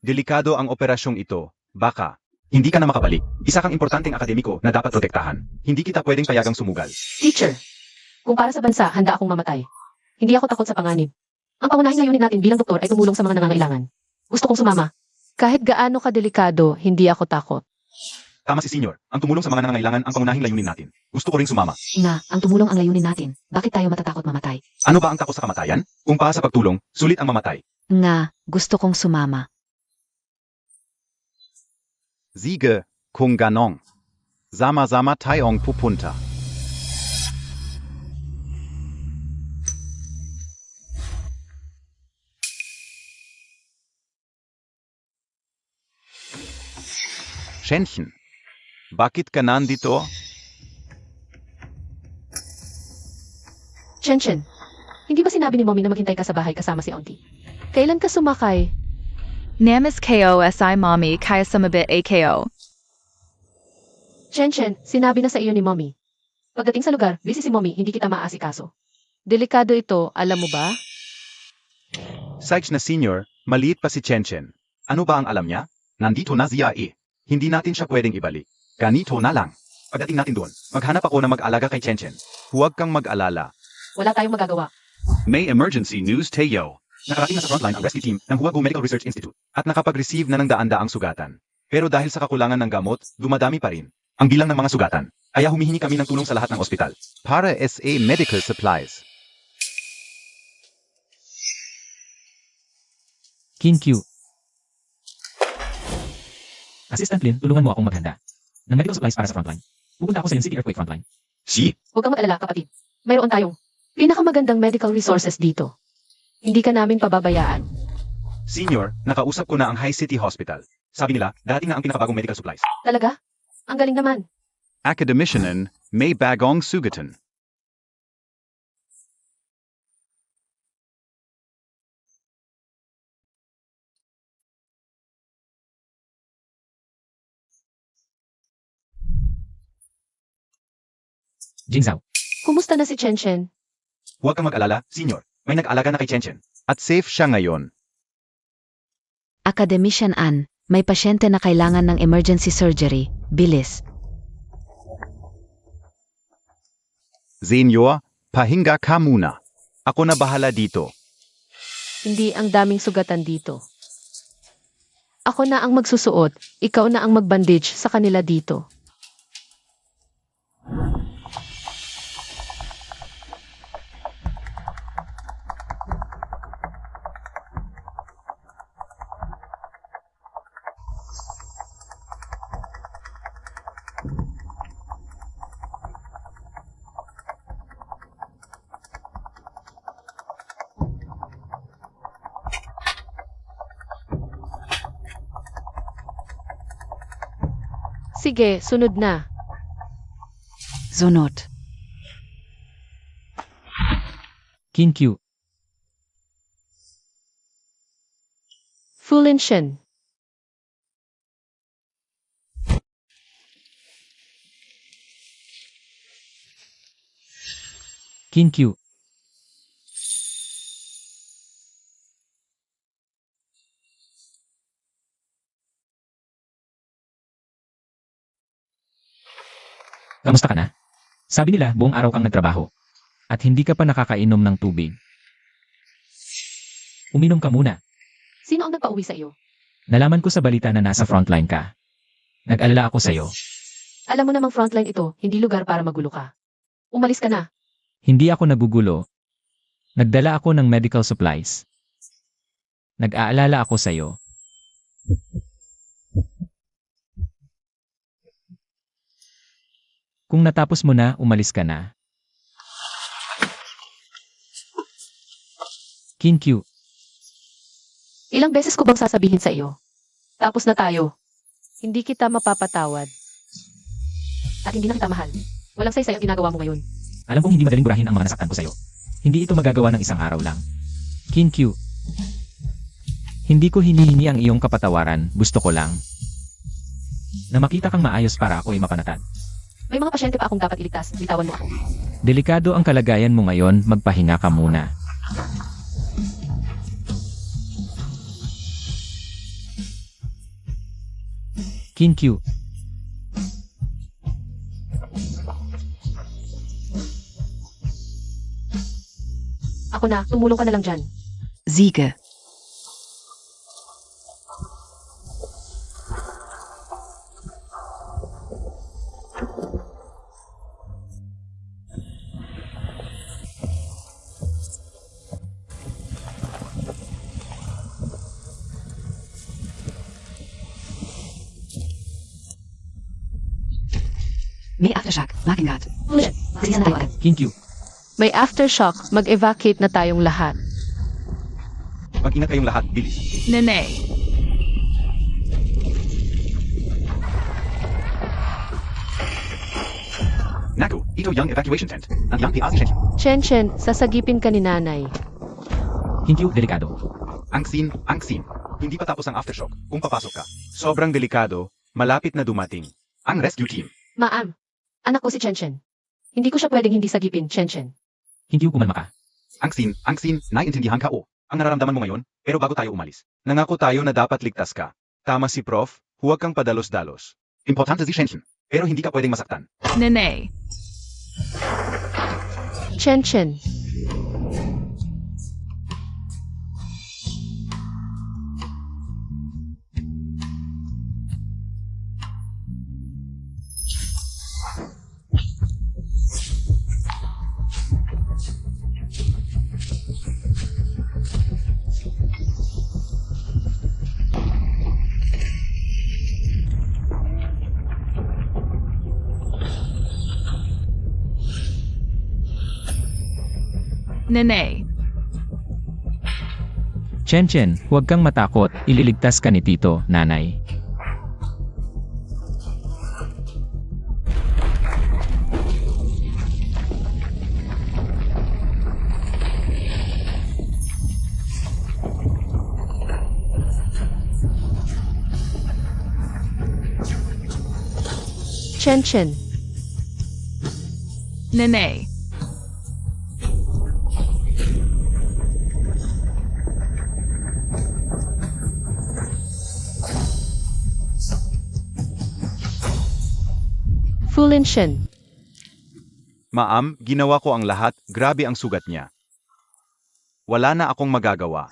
Delikado ang operasyong ito. Baka. Hindi ka na makabalik. Isa kang importanteng akademiko na dapat protektahan. Hindi kita pwedeng payagang sumugal. Teacher, kung para sa bansa, handa akong mamatay. Hindi ako takot sa panganib. Ang pangunahing layunin natin bilang doktor ay tumulong sa mga nangangailangan. Gusto kong sumama. Kahit gaano kadelikado, hindi ako takot. Tama si Senior. Ang tumulong sa mga nangangailangan ang pangunahing layunin natin. Gusto ko ring sumama. nga, ang tumulong ang layunin natin. Bakit tayo matatakot mamatay? Ano ba ang takot sa kamatayan? Kung para sa pagtulong, sulit ang mamatay. Nga, gusto kong sumama. Sige, kung ganong. Sama-sama tayong pupunta. Shenchen, bakit ka nandito? Chen, hindi ba sinabi ni Mommy na maghintay ka sa bahay kasama si Auntie? Kailan ka sumakay? Namis KOSI mommy kaya sumabit AKO. Chen, sinabi na sa iyo ni Mommy. Pagdating sa lugar, busy si Mommy, hindi kita maaasikaso. Delikado ito, alam mo ba? Sykes na senior, maliit pa si Chenchen. Ano ba ang alam niya? Nandito na siya eh. Hindi natin siya pwedeng ibalik. Ganito na lang. Pagdating natin doon, maghanap ako na mag-alaga kay Chen. Huwag kang mag-alala. Wala tayong magagawa. May emergency news, Teo. Nakarating na sa frontline ang rescue team ng Huagu Medical Research Institute at nakapag-receive na ng daan-daang sugatan. Pero dahil sa kakulangan ng gamot, dumadami pa rin ang bilang ng mga sugatan. Kaya humihingi kami ng tulong sa lahat ng ospital. Para SA Medical Supplies. King Q. Assistant Lin, tulungan mo akong maghanda ng medical supplies para sa frontline. Pupunta ako sa City Earthquake Frontline. Si? Huwag kang mag-alala, kapatid. Mayroon tayong pinakamagandang medical resources dito. Hindi ka namin pababayaan. Senior, nakausap ko na ang High City Hospital. Sabi nila, darating na ang pinakabagong medical supplies. Talaga? Ang galing naman. Academicianen, may bagong sugatan. Jingzao. Kumusta na si Chen? Huwag kang mag-alala, Senior. May nag-alaga na kay Chen. At safe siya ngayon. Academician Ann, may pasyente na kailangan ng emergency surgery. Bilis. Senior, pahinga ka muna. Ako na bahala dito. Hindi ang daming sugatan dito. Ako na ang magsusuot, ikaw na ang magbandage sa kanila dito. Sige, sunod na. Sunod. King Q. Fulinshin. King Q. Kamusta ka na? Sabi nila buong araw kang nagtrabaho. At hindi ka pa nakakainom ng tubig. Uminom ka muna. Sino ang nagpauwi sa iyo? Nalaman ko sa balita na nasa frontline ka. Nag-alala ako sa'yo. Alam mo namang frontline ito, hindi lugar para magulo ka. Umalis ka na. Hindi ako nagugulo. Nagdala ako ng medical supplies. Nag-aalala ako sa'yo. Kung natapos mo na, umalis ka na. Kinkyu, Ilang beses ko bang sasabihin sa iyo? Tapos na tayo. Hindi kita mapapatawad. At hindi na kita mahal. Walang saysay ang ginagawa mo ngayon. alam kong hindi madaling burahin ang mga nasaktan ko sa'yo. Hindi ito magagawa ng isang araw lang. Kinkyu, hindi ko hinihingi ang iyong kapatawaran, gusto ko lang na makita kang maayos para ako'y mapanatag. May mga pasyente pa akong dapat iligtas. Bitawan mo ako. Delikado ang kalagayan mo ngayon, magpahinga ka muna. Kinkyu, Ako na, tumulong ka na lang dyan. Siege. May aftershock. Makingat. Mag-isa na tayo agad. Kinkyu, May aftershock, mag-evacuate na tayong lahat. Mag-ingat kayong lahat, bilis. Nene, Naku, ito yung evacuation tent. Ang yang PA tent. Chen, sasagipin ka ni nanay. Kinkyu, delikado. Ang scene. Hindi pa tapos ang aftershock kung papasok ka. Sobrang delikado, malapit na dumating. Ang rescue team. Ma'am, anak ko si Chen. Hindi ko siya pwedeng hindi sagipin, Chen. Kinkyu, kumalma ka. Ang scene, naiintindihan ka o. Ang nararamdaman mo ngayon, pero bago tayo umalis. Nangako tayo na dapat ligtas ka. Tama si Prof, huwag kang padalos-dalos. Importante si Shenshin, pero hindi ka pwedeng masaktan. Nene, Chen. Nene, Chen, huwag kang matakot, ililigtas ka ni Tito, nanay. Chen. Nene, Fulin Shen. Ma'am, ginawa ko ang lahat, grabe ang sugat niya. Wala na akong magagawa.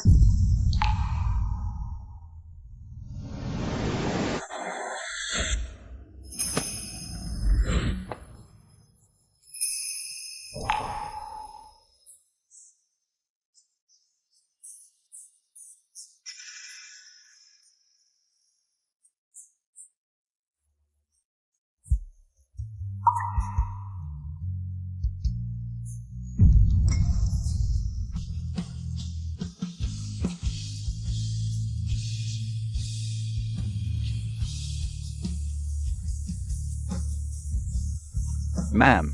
Ma'am.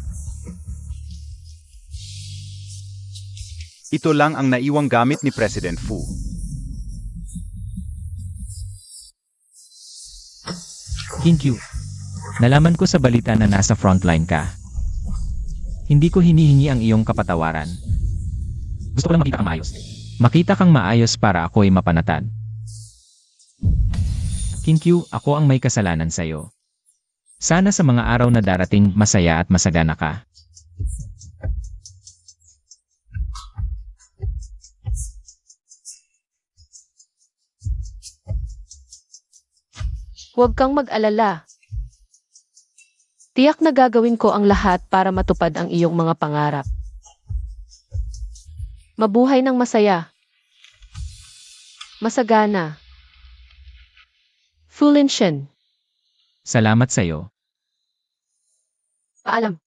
Ito lang ang naiwang gamit ni President Fu. Kinkyu, nalaman ko sa balita na nasa frontline ka. Hindi ko hinihingi ang iyong kapatawaran. Gusto ko lang makita kang maayos. Makita kang maayos para ako'y mapanatag. Kinkyu, ako ang may kasalanan sa'yo. Sana sa mga araw na darating masaya at masagana ka. Huwag kang mag-alala. Tiyak na gagawin ko ang lahat para matupad ang iyong mga pangarap. Mabuhay ng masaya. Masagana. Fulinshin. Salamat sa'yo. Paalam.